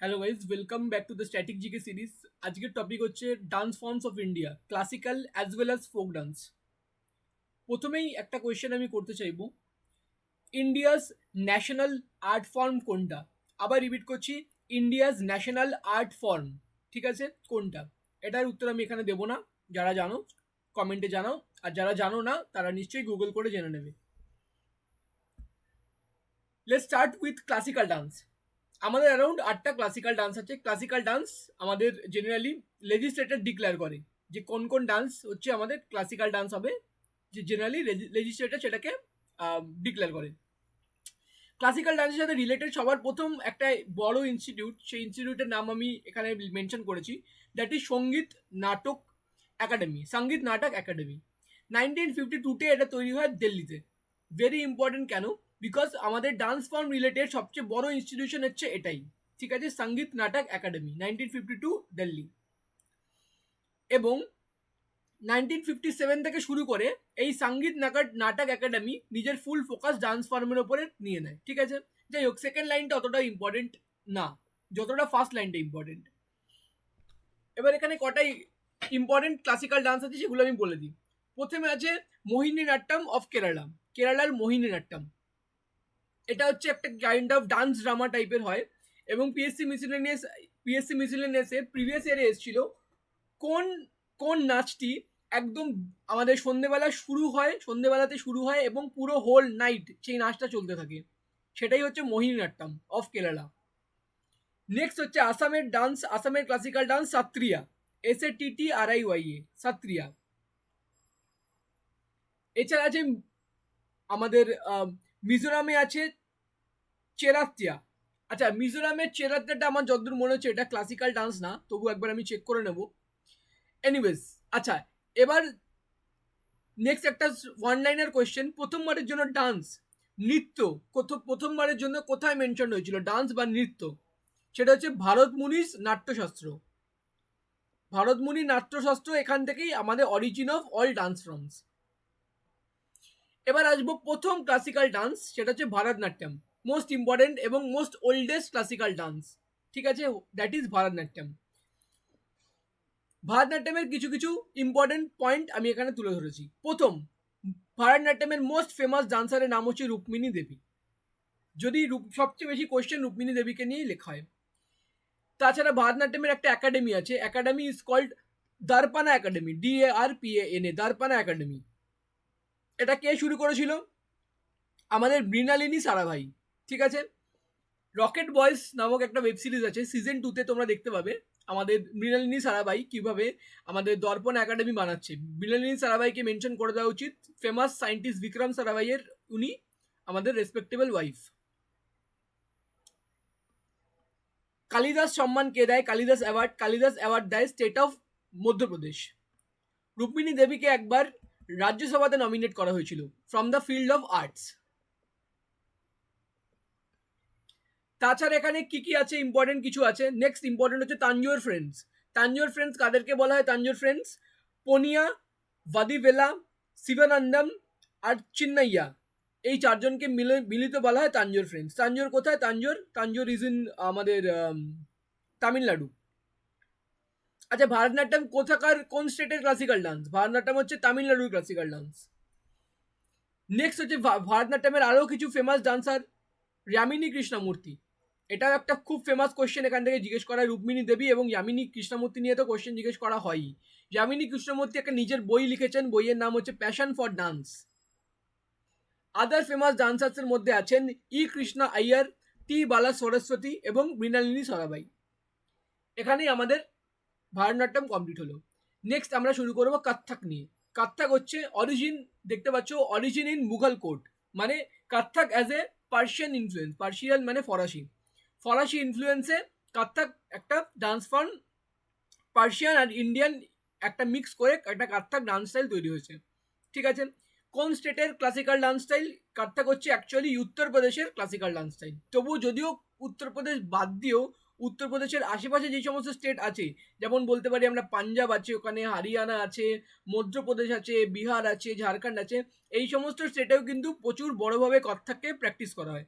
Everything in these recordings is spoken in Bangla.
Hello guys, welcome back to the static GK series. আজকের টপিক হচ্ছে dance forms of India, classical as well as folk dance. প্রথমেই একটা কোয়েশ্চেন আমি করতে চাইবো, ইন্ডিয়াস ন্যাশনাল আর্ট ফর্ম কোনটা? আবার রিপিট করছি, ইন্ডিয়াস ন্যাশনাল আর্ট ফর্ম, ঠিক আছে, কোনটা? এটার উত্তর আমি এখানে দেবো না। যারা জানো কমেন্টে জানাও, আর যারা জানো না তারা নিশ্চয়ই গুগল করে জেনে নেবে। Let's start with classical dance. আমাদের অ্যারাউন্ড 8টা ক্লাসিক্যাল ডান্স আছে। ক্লাসিক্যাল ডান্স আমাদের জেনারেলি লেজিসলেটর ডিক্লেয়ার করে যে কোন কোন ডান্স হচ্ছে আমাদের ক্লাসিক্যাল ডান্স হবে, যে জেনারেলি লেজিসলেটর সেটাকে ডিক্লেয়ার করে। ক্লাসিক্যাল ডান্সের সাথে রিলেটেড সবার প্রথম একটা বড় ইনস্টিটিউট, সেই ইনস্টিটিউটের নাম আমি এখানে মেনশন করেছি, দ্যাট ইজ সঙ্গীত নাটক একাডেমি, সঙ্গীত নাটক একাডেমি। 1952-তে এটা তৈরি হয় দিল্লিতে। ভেরি ইম্পর্টেন্ট কেন? বিকজ আমাদের ডান্স ফর্ম রিলেটেড সবচেয়ে বড় ইনস্টিটিউশন হচ্ছে এটাই, ঠিক আছে, সঙ্গীত নাটক একাডেমি, 1952 দিল্লি। এবং 1957 থেকে শুরু করে এই সঙ্গীত নাটক একাডেমি নিজের ফুল ফোকাস ডান্স ফর্মের উপরে নিয়ে নেয়, ঠিক আছে। যাই হোক, সেকেন্ড লাইনটা অতটা ইম্পর্টেন্ট না যতটা ফার্স্ট লাইনটা ইম্পর্টেন্ট। এবার এখানে কটাই ইম্পর্টেন্ট ক্লাসিক্যাল ডান্স আছে সেগুলো আমি বলে দিই। প্রথমে আছে মোহিনী নাট্যম অফ কেরালা, কেরালার মোহিনী নাট্যম। এটা হচ্ছে একটা কাইন্ড অফ ডান্স ড্রামা টাইপের হয়, এবং পিএসসি মিসিলেনিয়াসে প্রিভিয়াস ইয়ারে এসেছিল কোন কোন নাচটি একদম আমাদের সন্ধেবেলাতে শুরু হয় এবং পুরো হোল নাইট সেই নাচটা চলতে থাকে, সেটাই হচ্ছে মোহিনীনাট্যম অফ কেরালা। নেক্সট হচ্ছে আসামের classical dance Sattriya, SATTRIYA, Sattriya. এছাড়া আছে আমাদের মিজোরামে আছে চেরাতিয়া। আচ্ছা, মিজোরামের চেরাতিয়াটা আমার যতদূর মনে হচ্ছে এটা ক্লাসিক্যাল ডান্স না, তবু একবার আমি চেক করে নেব। এনিওয়েজ, আচ্ছা, এবার নেক্সট একটা ওয়ান লাইনার কোয়েশ্চেন, প্রথমবারের জন্য ডান্স নৃত্য প্রথমবারের জন্য কোথায় মেনশন হয়েছিল, ডান্স বা নৃত্য? সেটা হচ্ছে ভারতমুনিস নাট্যশাস্ত্র। ভারতমুনি নাট্যশাস্ত্র, এখান থেকেই আমাদের origin of all dance forms. এবার আসবো প্রথম ক্লাসিক্যাল ডান্স, সেটা হচ্ছে ভারতনাট্যম, মোস্ট ইম্পর্টেন্ট এবং মোস্ট ওল্ডেস্ট ক্লাসিক্যাল ডান্স, ঠিক আছে, দ্যাট ইজ ভারতনাট্যম। ভারতনাট্যমের কিছু কিছু ইম্পর্টেন্ট পয়েন্ট আমি এখানে তুলে ধরেছি। প্রথম, ভারতনাট্যমের মোস্ট ফেমাস ডান্সারের নাম হচ্ছে রুক্মিণী দেবী। যদি সবচেয়ে বেশি কোয়েশ্চেন রুক্মিণী দেবীকে নিয়েই লেখা হয়। তাছাড়া ভারতনাট্যমের একটা একাডেমি আছে, academy is called Darpana academy, DARPANA, Darpana academy. এটা কে শুরু করেছিল? আমাদের মৃণালিনী সারাভাই, ঠিক আছে। রকেট বয়েস নামক একটা ওয়েব সিরিজ আছে, সিজন 2-তে তোমরা দেখতে পাবে আমাদের মৃণালিনী সারাভাই কিভাবে আমাদের দর্পণ একাডেমি বানাচ্ছে। মৃণালিনী সারাভাইকে মেনশন করে দেওয়া উচিত, ফেমাস সায়েন্টিস্ট বিক্রম সারাভাইয়ের উনি আমাদের রেসপেক্টেবল ওয়াইফ। কালিদাস সম্মান কে দেয়? কালিদাস অ্যাওয়ার্ড দেয় স্টেট অফ মধ্যপ্রদেশ। রুক্মিণী দেবীকে একবার রাজ্যসভাতে নমিনেট করা হয়েছিল from the field of arts. তাছাড়া এখানে কি কি আছে, ইম্পর্টেন্ট কিছু আছে। নেক্সট ইম্পর্টেন্ট হচ্ছে তাঞ্জোর ফ্রেন্ডস। তাঞ্জোর ফ্রেন্ডস কাদেরকে বলা হয়? তাঞ্জোর ফ্রেন্ডস পোনিয়া, ভাদিভেলা, শিবানন্দম আর চিন্নাইয়া, এই চারজনকে মিলিত বলা হয় তাঞ্জোর ফ্রেন্ডস। তাঞ্জোর কোথায়? তাঞ্জোর ইজ ইন আমাদের তামিলনাড়ু। আচ্ছা, ভারতনাট্যম কোথাকার, কোন স্টেটের ক্লাসিক্যাল ডান্স? ভারতনাট্যম হচ্ছে তামিলনাড়ুর ক্লাসিক্যাল ডান্স। নেক্সট হচ্ছে ভারতনাট্যমের আরও কিছু ফেমাস ডান্সার, যামিনী কৃষ্ণমূর্তি। এটাও একটা খুব ফেমাস কোয়েশ্চেন এখান থেকে জিজ্ঞেস করা হয়, রুক্মিণী দেবী এবং যামিনী কৃষ্ণমূর্তি নিয়ে তো কোয়েশ্চেন জিজ্ঞেস করা হয়ই। যামিনী কৃষ্ণমূর্তি একটা নিজের বই লিখেছেন, বইয়ের নাম হচ্ছে passion for dance. Other famous ডান্সার্সের মধ্যে আছেন কৃষ্ণা আইয়ার, বালা সরস্বতী এবং মৃণালিনী সারাভাই। এখানেই আমাদের ভারতনাট্যম কমপ্লিট হলো। নেক্সট আমরা শুরু করবো কত্থক নিয়ে। কত্থক হচ্ছে অরিজিন, দেখতে পাচ্ছ, অরিজিন ইন মুঘল কোর্ট, মানে Kathak as a Persian influence, Persian মানে ফরাসি ইনফ্লুয়েন্সে কত্থক একটা ডান্স ফর্ম, পার্সিয়ান আর ইন্ডিয়ান একটা মিক্স করে একটা কত্থক ডান্স স্টাইল তৈরি হয়েছে, ঠিক আছে। কোন স্টেটের ক্লাসিক্যাল ডান্স স্টাইল? কত্থক হচ্ছে অ্যাকচুয়ালি উত্তরপ্রদেশের ক্লাসিক্যাল ডান্স স্টাইল। তবুও যদিও উত্তরপ্রদেশ বাদ দিয়েও উত্তরপ্রদেশের আশেপাশে যে সমস্ত স্টেট আছে, যেমন বলতে পারি আমরা পাঞ্জাব আছে, ওখানে হরিয়ানা আছে, মধ্যপ্রদেশ আছে, বিহার আছে, ঝাড়খণ্ড আছে, এই সমস্ত স্টেটেও কিন্তু প্রচুর বড়োভাবে কত্থককে প্র্যাকটিস করা হয়।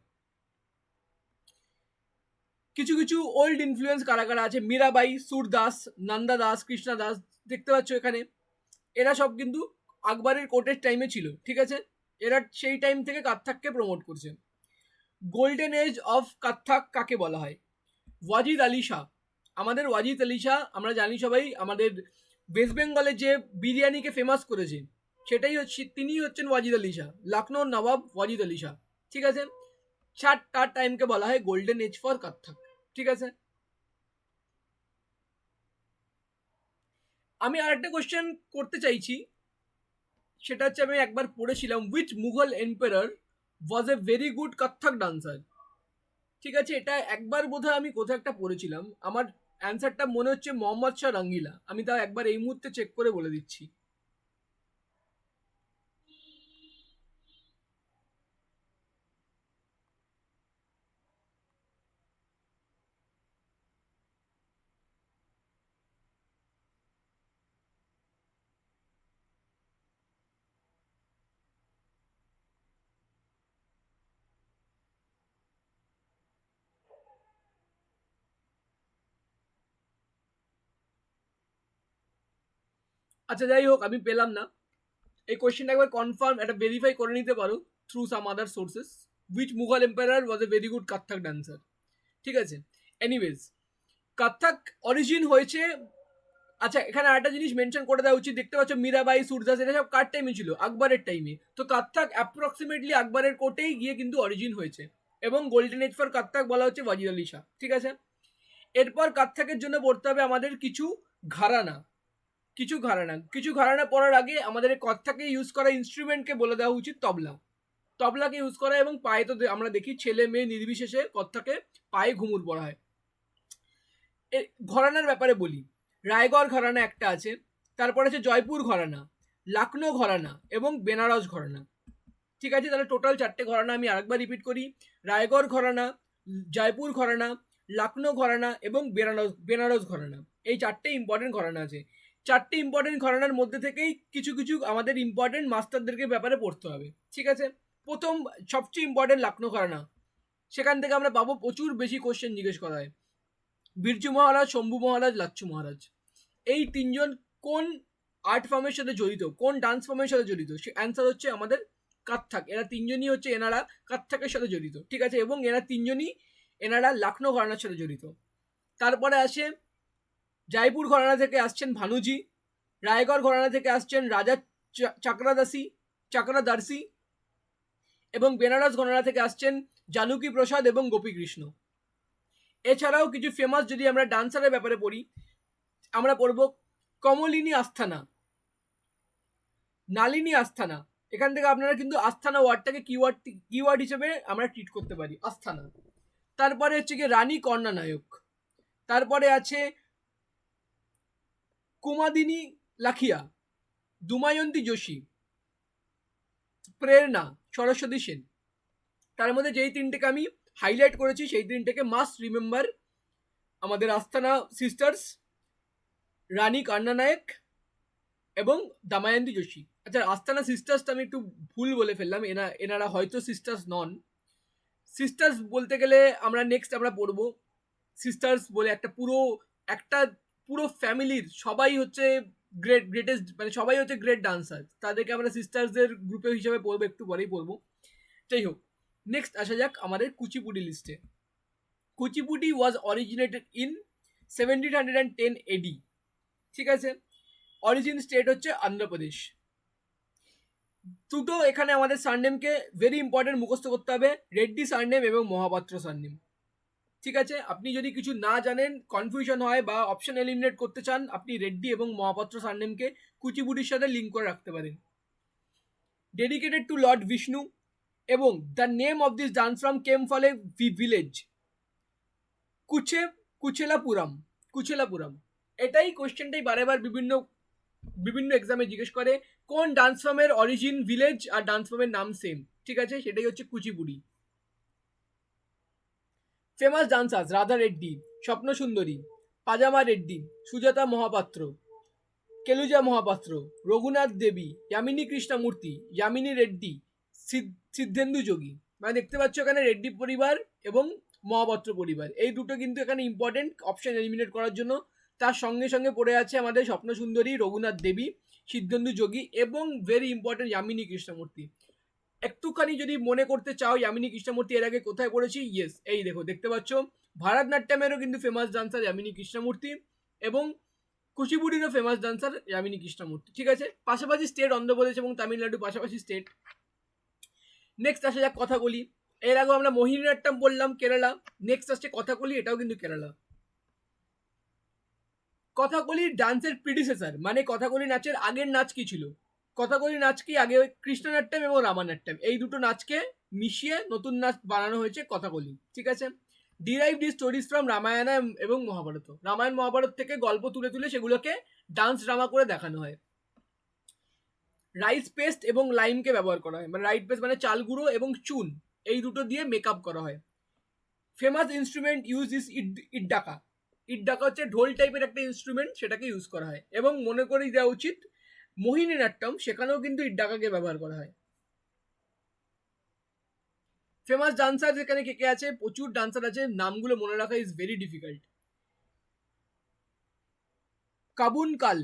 কিছু কিছু ওল্ড ইনফ্লুয়েন্স কারা কারা আছে, মীরাবাই, সুরদাস, নন্দা দাস, কৃষ্ণা দাস, দেখতে পাচ্ছ এখানে, এরা সব কিন্তু আকবরের কোর্টের টাইমে ছিল, ঠিক আছে। এরা সেই টাইম থেকে কাত্থাককে প্রমোট করছে। গোল্ডেন এজ অফ কাত্থাক কাকে বলা হয়? ওয়াজিদ আলী শাহ। আমাদের ওয়াজিদ আলী শাহ, আমরা জানি সবাই, আমাদের ওয়েস্ট বেঙ্গলে যে বিরিয়ানিকে ফেমাস করেছে সেটাই হচ্ছে, তিনি হচ্ছেন ওয়াজিদ আলী শাহ, লখনৌর নবাব ওয়াজিদ আলী শাহ, ঠিক আছে। তার টাইমকে বলা হয় গোল্ডেন এজ ফর কাত্থাক, ঠিক আছে। আমি আরেকটা কোশ্চেন করতে চাইছি, সেটা হচ্ছে আমি একবার পড়েছিলাম, which Mughal emperor was a very good Kathak dancer. ঠিক আছে, এটা একবার বোধহয় আমি কোথাও একটা পড়েছিলাম, আমার অ্যান্সারটা মনে হচ্ছে মোহাম্মদ শাহ রঙ্গিলা। আমি তাও একবার এই মুহূর্তে চেক করে বলে দিচ্ছি। আচ্ছা যাই হোক, আমি পেলাম না। এই কোয়েশ্চেনটা একবার কনফার্ম এটা ভেরিফাই করে নিতে পারো through some other sources. Which Mughal empire was a very good Kathak dancer, ঠিক আছে। এনিওয়েজ, কত্থক অরিজিন হয়েছে, আচ্ছা এখানে আরেকটা জিনিস মেনশন করে দেওয়া উচিত, দেখতে পাচ্ছ মীরাবাই, সুরদাস, এটা সব কার টাইমে ছিল? আকবরের টাইমে। তো কত্থক অ্যাপ্রক্সিমেটলি আকবরের কোর্টেই গিয়ে কিন্তু অরিজিন হয়েছে, এবং গোল্ডেন এজ ফর কত্থক বলা হচ্ছে ওয়াজিদ আলী শাহ, ঠিক আছে। এরপর কত্থকের জন্য পড়তে হবে আমাদের কিছু ঘরানা। কিছু ঘরানা পড়ার আগে আমাদের কত্থকে ইউজ করা ইনস্ট্রুমেন্টকে বলে দেওয়া উচিত তবলা। তবলাকে ইউজ করা, এবং পায়ে তো আমরা দেখি ছেলে মেয়ে নির্বিশেষে কত্থকে পায়ে ঘুমুর পড়া হয়। ঘরানার ব্যাপারে বলি, রায়গড় ঘরানা একটা আছে, তারপর আছে জয়পুর ঘরানা, লখনৌ ঘরানা এবং বেনারস ঘরানা, ঠিক আছে। তাহলে টোটাল 4টে ঘরানা আমি আরেকবার রিপিট করি, রায়গড় ঘরানা, জয়পুর ঘরানা, লখনৌ ঘরানা এবং বেনারস ঘরানা। এই 4টে ইম্পর্টেন্ট ঘরানা আছে। 4টে ইম্পর্টেন্ট ঘরানার মধ্যে থেকেই কিছু কিছু আমাদের ইম্পর্টেন্ট মাস্টারদেরকে ব্যাপারে পড়তে হবে, ঠিক আছে। প্রথম সবচেয়ে ইম্পর্টেন্ট লখনৌ ঘরানা, সেখান থেকে আমরা পাবো প্রচুর বেশি কোশ্চেন জিজ্ঞেস করা হয়। বিরজু মহারাজ, শম্ভু মহারাজ, লাচ্ছু মহারাজ, এই তিনজন কোন আর্ট ফর্মের সাথে জড়িত, কোন ডান্স ফর্মের সাথে জড়িত? সে অ্যান্সার হচ্ছে আমাদের কত্থক। এরা তিনজনই হচ্ছে, এনারা কত্থকের সাথে জড়িত, ঠিক আছে। এবং এনারা লখনৌ ঘরানার সাথে জড়িত। তারপরে আসে জয়পুর ঘরানা থেকে আসছেন ভানুজি, রায়গড় ঘরানা থেকে আসছেন রাজা চাকরাদার্সি, এবং বেনারস ঘরানা থেকে আসছেন জানুকি প্রসাদ এবং গোপীকৃষ্ণ। এছাড়াও কিছু ফেমাস যদি আমরা ডান্সারের ব্যাপারে পড়ি, আমরা পড়ব কমলিনী আস্থানা, নালিনী আস্থানা। এখান থেকে আপনারা কিন্তু আস্থানা ওয়ার্ডটাকে কিওয়ার্ড হিসেবে আমরা ট্রিট করতে পারি, আস্থানা। তারপরে হচ্ছে কি রানী কর্ণা নায়ক, তারপরে আছে কুমাদিনী লাখিয়া, দুমায়ন্তী যোশী, প্রেরণা, সরস্বতী সেন। তার মধ্যে যেই তিনটেকে আমি হাইলাইট করেছি সেই তিনটেকে মাস্ট রিমেম্বার, আমাদের আস্থানা সিস্টার্স, রানী কর্ণা নায়ক এবং দামায়ন্তী যোশী। আচ্ছা, আস্থানা সিস্টার্সটা আমি একটু ভুল বলে ফেললাম, এনারা হয়তো সিস্টার্স নন। সিস্টার্স বলতে গেলে আমরা নেক্সট আমরা পড়বো, সিস্টার্স বলে একটা পুরো ফ্যামিলির সবাই হচ্ছে গ্রেটেস্ট, মানে সবাই হচ্ছে গ্রেট ডান্সার, তাদেরকে আমরা সিস্টার্সদের গ্রুপে হিসেবে পড়বো, একটু পরেই পড়বো। যাই হোক, নেক্সট আসা যাক আমাদের কুচিপুডি লিস্টে। কুচিপুডি ওয়াজ অরিজিনেটেড ইন 1710 AD, ঠিক আছে। অরিজিন স্টেট হচ্ছে অন্ধ্রপ্রদেশ। দুটো এখানে আমাদের সারনেমকে ভেরি ইম্পর্টেন্ট মুখস্থ করতে হবে, রেড্ডি সারনেম এবং মহাপাত্র সারনেম, ঠিক আছে। আপনি যদি কিছু না জানেন, কনফিউশন হয় বা অপশন এলিমিনেট করতে চান, আপনি রেড্ডি এবং মহাপাত্র সারনেমকে কুচিপুডির সাথে লিঙ্ক করে রাখতে পারেন। ডেডিকেটেড টু লর্ড বিষ্ণু, এবং the name of this dance from came ফলে ভিলেজ কুচেলাপুরম। এটাই কোশ্চেনটাই বারেবার বিভিন্ন এক্সামে জিজ্ঞেস করে, কোন ডান্স ফর্মের অরিজিন ভিলেজ আর ডান্স ফর্মের নাম সেম, ঠিক আছে, সেটাই হচ্ছে কুচিপুডি। ফেমাস ডান্সার্স রাধা রেড্ডি, স্বপ্ন সুন্দরী, পাজামা রেড্ডি, সুজাতা মহাপাত্র, কেলুজা মহাপাত্র, রঘুনাথ দেবী, যামিনী কৃষ্ণমূর্তি, যামিনী রেড্ডি, সিদ্ধেন্দু যোগী। মানে দেখতে পাচ্ছ এখানে রেড্ডি পরিবার এবং মহাপাত্র পরিবার। এই দুটো কিন্তু এখানে ইম্পর্টেন্ট অপশন এলিমিনেট করার জন্য। তার সঙ্গে সঙ্গে পড়ে আছে আমাদের স্বপ্ন সুন্দরী, রঘুনাথ দেবী, সিদ্ধেন্দু যোগী এবং ভেরি ইম্পর্টেন্ট যামিনী কৃষ্ণমূর্তি। একটুখানি যদি মনে করতে চাও যামিনী কৃষ্ণমূর্তি এর আগে কোথায় পড়েছি, ইয়েস এই দেখো দেখতে পাচ্ছ ভারতনাট্যমেরও কিন্তু ফেমাস ডান্সার যামিনী কৃষ্ণমূর্তি এবং কুচিপুড়িরও ফেমাস ডান্সার যামিনী কৃষ্ণমূর্তি। ঠিক আছে, পাশাপাশি স্টেট অন্ধ্রপ্রদেশ এবং তামিলনাড়ু পাশাপাশি স্টেট। নেক্সট আসে যাক কথাকলি। এর আগে আমরা মোহিনীঅট্টম বললাম কেরালা, নেক্সট আসছে কথাকলি, এটাও কিন্তু কেরালা। কথাকলি ডান্সের প্রিডিসেসর, মানে কথাকলি নাচের আগের নাচ কি ছিল? কথাকলি নাচ কি আগে কৃষ্ণনাট্যম এবং রামানাট্যম এই দুটো নাচকে মিশিয়ে নতুন নাচ বানানো হয়েছে কথাকলি। ঠিক আছে, derive the stories from Ramayana এবং মহাভারত। রামায়ণ মহাভারত থেকে গল্প তুলে তুলে সেগুলোকে ডান্স ড্রামা করে দেখানো হয়। রাইস পেস্ট এবং লাইমকে ব্যবহার করা হয়, মানে রাইস পেস্ট মানে চাল গুঁড়ো এবং চুন, এই দুটো দিয়ে মেকআপ করা হয়। ফেমাস ইনস্ট্রুমেন্ট ইউজ ইস ইড্ডাকা। ইড্ডাকা হচ্ছে ঢোল টাইপের একটা ইনস্ট্রুমেন্ট, সেটাকে ইউজ করা হয়। এবং মনে করে দেওয়া উচিত মোহিনীঅট্টম, সেখানেও কিন্তু ইড্ডাকাকে ব্যবহার করা হয়। ফেমাস ডান্সার যেখানে কে কে আছে, প্রচুর ডান্সার আছে, নামগুলো মনে রাখা ইজ ভেরি ডিফিকাল্ট। কাবুন কাল,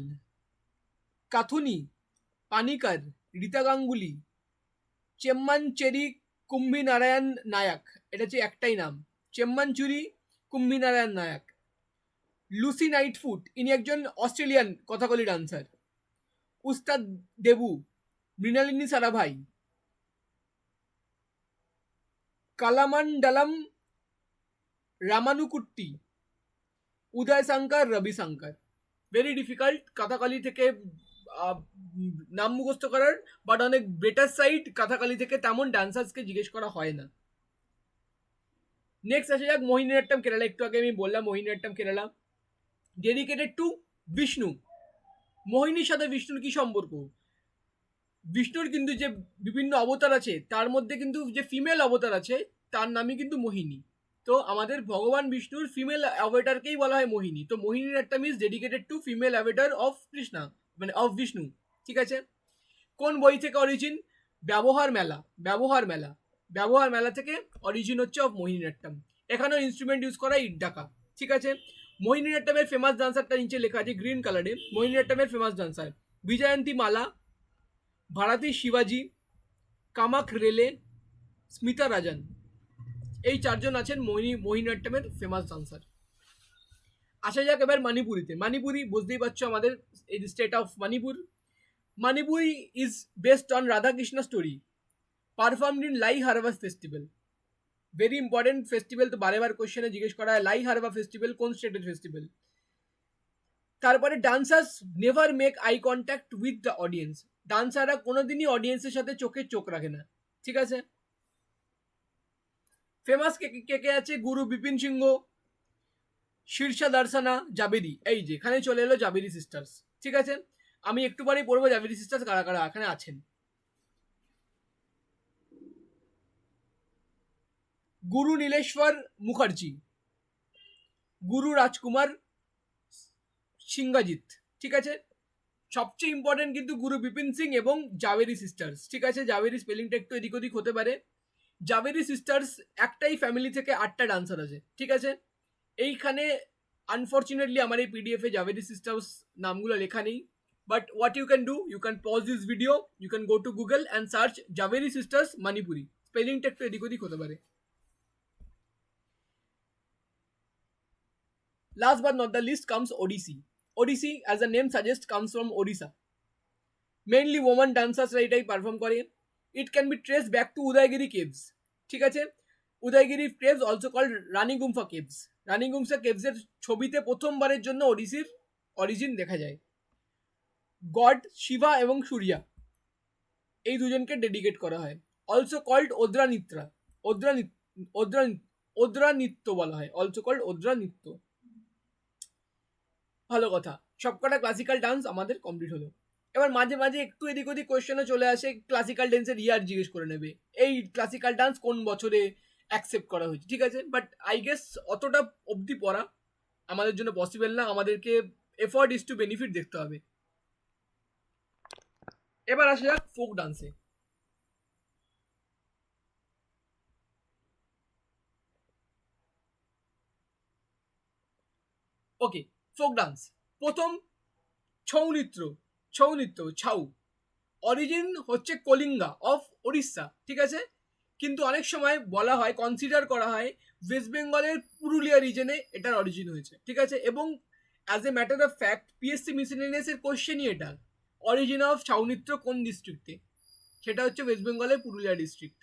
কাথুনি, পানিকার, রীতা গাঙ্গুলি, চেম্মানচেরি, কুম্ভি নারায়ণ নায়ক, এটা হচ্ছে একটাই নাম, চেম্মানচুরি কুম্ভি নারায়ণ নায়ক। লুসি নাইটফুট, ইনি একজন অস্ট্রেলিয়ান কথাকলি ডান্সার। উস্তাদ দেবু, মৃণালিনী সারাভাই, কালামান্ডালাম রামানুকুট্টি, উদয় শঙ্কর, রবি শঙ্কর। ভেরি ডিফিকাল্ট কথাকলি থেকে নাম মুখস্থ করার, বাট অনেক বেটার সাইড কথাকলি থেকে তেমন ডান্সার্সকে জিজ্ঞেস করা হয় না। নেক্সট আসে যাক মোহিনীঅট্টম কেরালা। একটু আগে আমি বললাম মোহিনীঅট্টম কেরালা ডেডিকেটেড টু বিষ্ণু। মোহিনীর সাথে বিষ্ণুর কি সম্পর্ক? বিষ্ণুর কিন্তু যে বিভিন্ন অবতার আছে তার মধ্যে কিন্তু যে ফিমেল অবতার আছে তার নামই কিন্তু মোহিনী। তো আমাদের ভগবান বিষ্ণুর ফিমেল অ্যাভাটারকেই বলা হয় মোহিনী। তো Mohiniyattam is dedicated to female avatar of Krishna, মানে অফ বিষ্ণু। ঠিক আছে, কোন বই থেকে অরিজিন? ব্যবহার মেলা। ব্যবহার মেলা, ব্যবহার মেলা থেকে অরিজিন হচ্ছে অফ মোহিনীঅট্টম। এখানেও ইনস্ট্রুমেন্ট ইউজ করা ইড্ডাকা। ঠিক আছে, মোহিনীঅট্টমের ফেমাস ডান্সারটা নিচে লেখা আছে গ্রিন কালারে। মোহিনীঅট্টমের ফেমাস ডান্সার বিজয়ন্তী মালা, ভারতী শিবাজি, কামাক রেলে, স্মিতা রাজন। এই চারজন আছেন মোহিনীঅট্টমের ফেমাস ডান্সার। আসা যাক এবার মণিপুরিতে। মণিপুরি বুঝতেই পারছো আমাদের এই state of Manipur. Manipuri is based on Radhakrishna story, performed in Lai Haraoba festival. Very important festival, তো বারে বার কোশ্চেনে জিজ্ঞেস করা হয় লাই হারবা ফেস্টিভ্যাল কোন স্টেটের ফেস্টিভ্যাল। তারপরে dancers never make eye contact with the audience. ডান্সাররা কোনোদিনই অডিয়েন্সের সাথে চোখে চোখ রাখে না। ঠিক আছে, ফেমাস কে কে আছে? গুরু বিপিন সিংহ, শীর্ষা দর্শনা, জাবেরি। এই যে এখানে চলে এলো জাবেরি সিস্টার্স। ঠিক আছে, আমি একটু পরেই পড়বো জাবেরি সিস্টার্স কারা কারা এখানে আছেন। গুরু নীলেশ্বর মুখার্জি, গুরু রাজকুমার সিংহাজিৎ। ঠিক আছে, সবচেয়ে ইম্পর্টেন্ট কিন্তু গুরু বিপিন সিং এবং জাবেরি সিস্টার্স। ঠিক আছে, জাবেরি স্পেলিংটা একটু এদিক ওদিক হতে পারে। জাবেরি সিস্টার্স একটাই ফ্যামিলি থেকে 8টা ডান্সার আছে। ঠিক আছে, এইখানে আনফর্চুনেটলি আমার এই পিডিএফে জাবেরি সিস্টার্স নামগুলো লেখা নেই, but what you can do, you can pause this video, you can go to Google and search Jhaveri sisters Manipuri. স্পেলিংটা একটু এদিক ওদিক হতে পারে। Last but not the least comes Odissi. Odissi, as the name suggests, comes from Odisha. Mainly woman dancers এটাই পারফর্ম করে। It can be traced back to Udaygiri caves. ঠিক আছে, Udaygiri caves also called Ranigumpha caves. Ranigumpha কেভসের ছবিতে প্রথমবারের জন্য ওডিসির অরিজিন দেখা যায়। গড শিবা এবং সূর্যা, এই দুজনকে ডেডিকেট করা হয়। অলসো কল্ড ওদ্রা নৃত্রা, ওদ্রা নৃত্য বলা হয়, অলসো কল্ড ওদ্রা নৃত্য। ভালো কথা, সবকটা ক্লাসিক্যাল ডান্স আমাদের কমপ্লিট হলো। এবার মাঝে মাঝে একটু এদিক ওদিক কোয়েশ্চেনও চলে আসে, ক্লাসিক্যাল ডান্সের ইয়ার জিজ্ঞেস করে নেবে, এই ক্লাসিক্যাল ডান্স কোন বছরে অ্যাকসেপ্ট করা হয়েছে। ঠিক আছে, বাট আই গেস অতটা অবধি পড়া আমাদের জন্য পসিবল না, আমাদেরকে এফোর্ট ইজ টু বেনিফিট দেখতে হবে। এবার আসা যাক ফোক ডান্সে। ওকে, ফোক ডান্স। প্রথম ছৌ নৃত্য, ছৌ নৃত্য, ছাউ, অরিজিন হচ্ছে কলিঙ্গা অফ ওড়িশা, ঠিক আছে? কিন্তু অনেক সময় বলা হয়, কনসিডার করা হয় ওয়েস্ট বেঙ্গলের পুরুলিয়া রিজনে এটার অরিজিন হয়েছে, ঠিক আছে? এবং as a matter of fact PSC মিসেলেনিয়াসের কোশ্চেনই এটা, অরিজিন অফ ছৌ নৃত্য কোন ডিস্ট্রিক্টে, সেটা হচ্ছে ওয়েস্ট বেঙ্গলের পুরুলিয়া ডিস্ট্রিক্ট।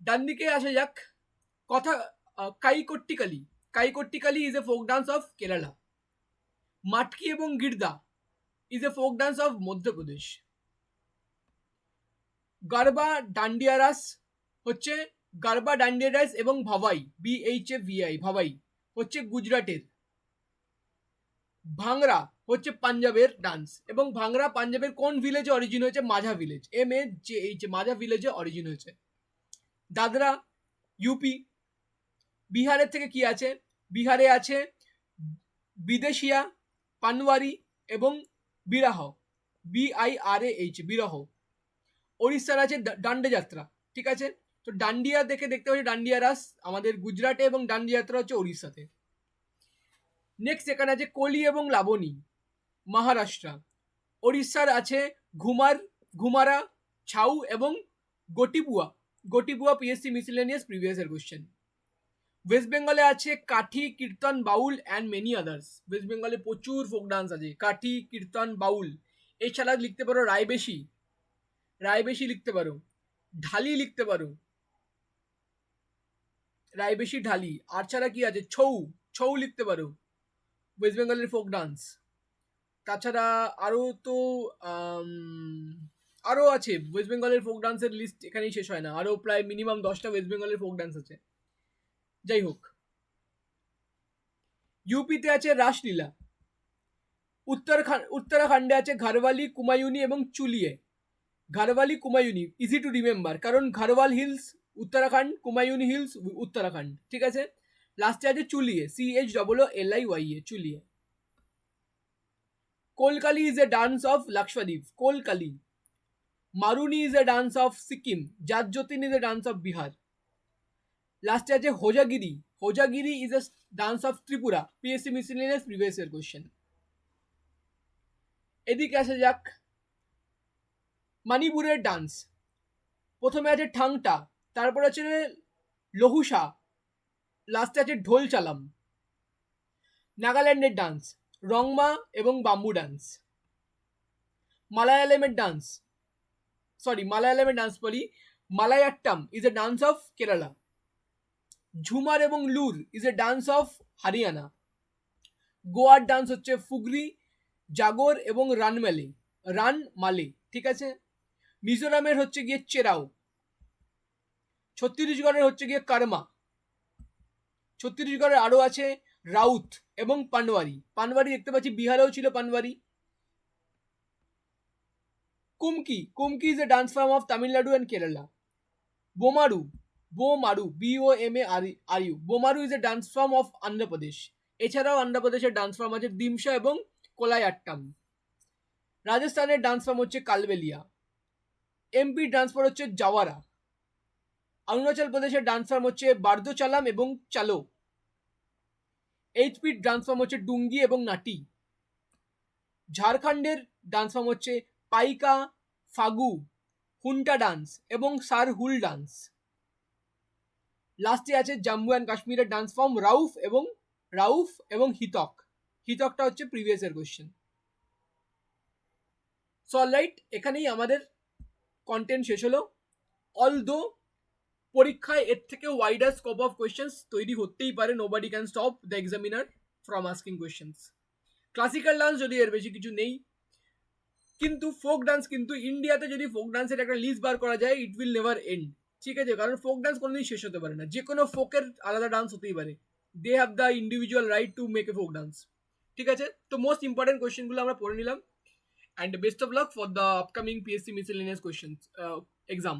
ডান দিকে আসা যাক, কথা Kaikottikali. Kaikottikali is a folk dance of Kerala. Matki এবং Girda is a folk dance of Madhya Pradesh. Garba Dandiya Raas হচ্ছে, গারবা ডান্ডিয়া রাস এবং ভাবাই, BHAVI, ভাবাই হচ্ছে গুজরাটের। ভাংরা হচ্ছে পাঞ্জাবের ডান্স, এবং ভাংরা পাঞ্জাবের কোন ভিলেজে অরিজিন হয়েছে? মাঝা ভিলেজ, MAJH, মাঝা ভিলেজে অরিজিন হয়েছে। দাদরা ইউপি। বিহারের থেকে কি আছে? বিহারে আছে বিদেশিয়া, পানওয়ারি এবং বিরাহ, BIRAH, বিরহ। ওড়িশার আছে ডান্ডে যাত্রা, ঠিক আছে? তো ডান্ডিয়া দেখে দেখতে পাচ্ছি ডান্ডিয়া রাস আমাদের গুজরাটে এবং ডান্ডিয়া যাত্রা হচ্ছে ওড়িশাতে। নেক্সট এখানে আছে কলি এবং লাবণী, মহারাষ্ট্র। ওড়িশার আছে ঘুমার, ঘুমারা, ছাউ এবং Gotipua. Gotipua PSC miscellaneous previous year question. West বেঙ্গলে আছে Kathi, kirtan, Baul and many others. West বেঙ্গলে প্রচুর ফোক ডান্স আছে, কাঠি, কীর্তন, বাউল। এছাড়া লিখতে পারো রায়বেশি, রায়বেশি লিখতে পারো, ঢালি লিখতে পারো, রায়বেশি, ঢালি। আর ছাড়া কি আছে? ছৌ, ছৌ লিখতে পারো, ওয়েস্ট বেঙ্গলের ফোক ডান্স। তাছাড়া আরও তো আরও আছে, ওয়েস্ট বেঙ্গলের ফোক ডান্সের লিস্ট এখানেই শেষ হয় না, আরও প্রায় মিনিমাম 10টা ওয়েস্ট বেঙ্গলের ফোক ডান্স আছে। যাই হোক, ইউপিতে আছে রাসলীলা। উত্তরাখণ্ডে আছে ঘারওয়ালি, কুমায়ুনি এবং Chooliya. Garhwali, Kumaoni easy to remember, কারণ ঘারওয়াল হিলস উত্তরাখণ্ড, কুমায়ুনি হিলস উত্তরাখণ্ড, ঠিক আছে? লাস্টে আছে Chooliya, CHOOLIYA, Chooliya. Kolkali is a dance of Lakshadweep, Kolkali. Maruni is a dance of Sikkim, Jatjatin is a dance of Bihar. লাস্টে আছে Hojagiri, Hojagiri is a dance of Tripura, PSC miscellaneous previous year question. এদিকে আসা যাক মণিপুরের ডান্স। প্রথমে আছে ঠাংটা, তারপর আছে লহুসা, লাস্টে আছে ঢোল চালাম। নাগাল্যান্ডের ডান্স রংমা এবং বাম্বু ডান্স। মালায়ালামের ডান্স বলি, Malayattam is a dance of Kerala. Jhumar এবং Loor is a dance of Haryana. গোয়ার ডান্স হচ্ছে ফুগরি, জাগর এবং রান মালে, ঠিক আছে? মিজোরামের হচ্ছে গিয়ে চেরাও। ছত্তিশগড়ের হচ্ছে গিয়ে কর্মা। ছত্তিশগড়ের আরও আছে রাউত এবং পানওয়ারি। পানওয়ারি দেখতে পাচ্ছি বিহারেও ছিল Panwari. Kumki is a dance form of Tamil Nadu and Kerala. Bomaru, BOMARU, Bomaru is a dance form of Andhra Pradesh. এছাড়াও অন্ধ্রপ্রদেশের ডান্স ফর্ম আছে দিমসা এবং কোলায়াট্টাম। রাজস্থানের ডান্স ফর্ম হচ্ছে কালবেলিয়া। MP ডান্স ফর্ম হচ্ছে জাওয়ারা। অরুণাচল প্রদেশের ডান্স ফর্ম হচ্ছে বার্দোচালাম এবং চালো। HP ডান্স ফর্ম হচ্ছে ডুঙ্গি এবং নাটি। ঝাড়খণ্ডের ডান্স ফর্ম হচ্ছে পাইকা, ফাগু, হুন্টা ডান্স এবং সারহুল ডান্স। লাস্টে আছে জম্মু অ্যান্ড কাশ্মীরের ডান্স ফর্ম রাউফ এবং হিতক। হিতকটা হচ্ছে previous year question. So alright, এখানেই আমাদের কন্টেন্ট শেষ হলো। অলদো পরীক্ষায় এর থেকে ওয়াইডার স্কোপ অফ কোয়েশ্চেন্স তৈরি হতেই পারে, nobody can stop the examiner from asking questions. Classical dance যদি এর বেশি কিছু নেই, কিন্তু ফোক ডান্স, কিন্তু ইন্ডিয়াতে যদি ফোক ডান্সের একটা লিস্ট বার করা যায়, ইট উইল নেভার এন্ড, ঠিক আছে? কারণ ফোক ডান্স কোনোদিন শেষ হতে পারে না, যে কোনো ফোকের আলাদা ডান্স হতেই পারে। They have the individual right to make a folk dance, ঠিক আছে? তো মোস্ট ইম্পর্টেন্ট কোয়েশ্চেনগুলো আমরা পড়ে নিলাম, and best of luck for the upcoming PSC miscellaneous questions exam.